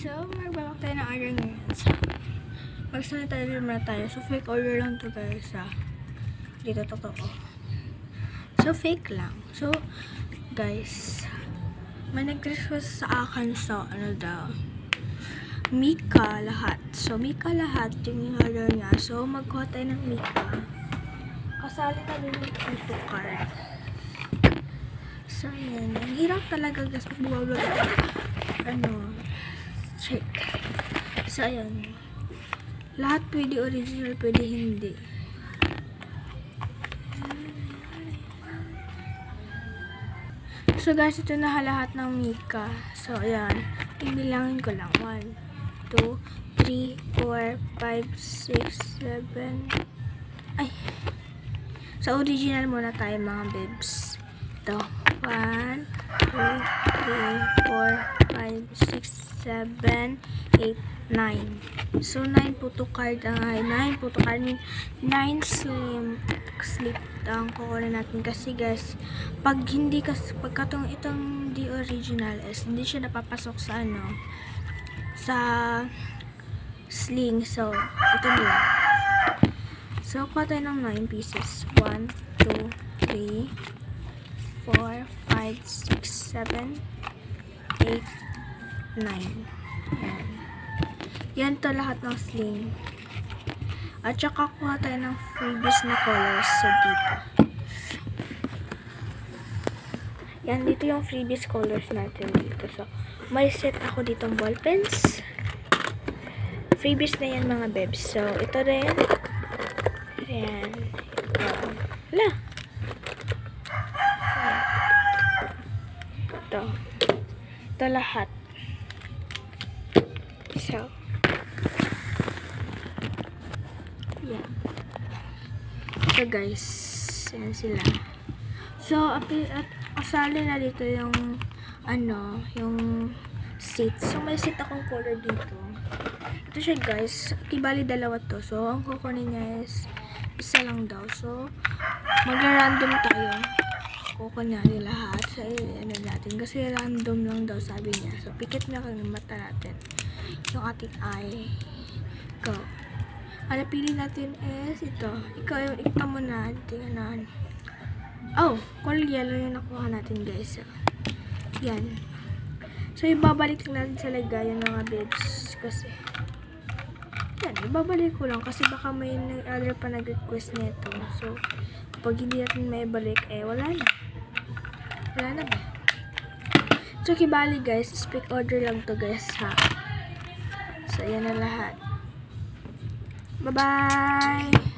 So, magbabak tayo ng order ngayon. So, mag-sanitizer muna tayo. So, fake order lang to guys. Dito totoo. So, fake lang. So, guys, may nag-request sa akin sa ano daw. Mika lahat. So, Mika lahat yung order niya. So, magkuha tayo ng Mika. Kasali na din yung photo card. So, yan. Ang hirap talaga guys. Pag-vlog check. So, ayan. Lahat pwede original, pwede hindi. So, guys, ito na lahat ng Mika. So, ayan. Ibilangin ko lang. 1, 2, 3, 4, 5, 6, 7. Ay. So, original muna tayo mga bebs. Ito. 1, 2, 3, 4, 5, 6, 7, 8, 9. So, 9 photo card. 9 photo card. 9 slip ang kukunin natin. Kasi, guys, pag hindi, itong di original is, hindi siya napapasok sa, sa sling. So, ito nila. So, kuha tayo ng 9 pieces. 1, 2, 3, 4, 5, 6, 7, 8, 9. Yan. Yan to lahat ng sling. At saka kuha tayo ng freebies na colors. So, dito. Yan, dito yung freebies colors natin dito. So, may set ako ditong ball pens. Freebies na yan mga bebs. So, ito rin. Ayan. Ito. Wala. Ito. Ito lahat. So, yan. So, guys, yan sila. So, at kasali na dito yung, yung seat. So, may seat akong color dito. Ito siya, guys. Ibali dalawa to. So, ang kukunin niya is isa lang daw. So, mag-random tayo. Kukunin natin lahat sa natin. Kasi random lang daw sabi niya. So, pikit na kang mata natin. Yung ating eye. Go. Ang napili natin is ito. Ikaw mo na. Tingnan. Oh, color yellow yung nakuha natin guys. So, yan. So, ibabalik natin sa lagayan mga bebs. Kasi, yan. Ibabalik ko lang. Kasi baka may other pa nag-request nito. So, pag hindi natin may balik, wala na. Wala na ba? So, kibali guys. Speak order lang to guys ha. So, yan na lahat. Bye-bye!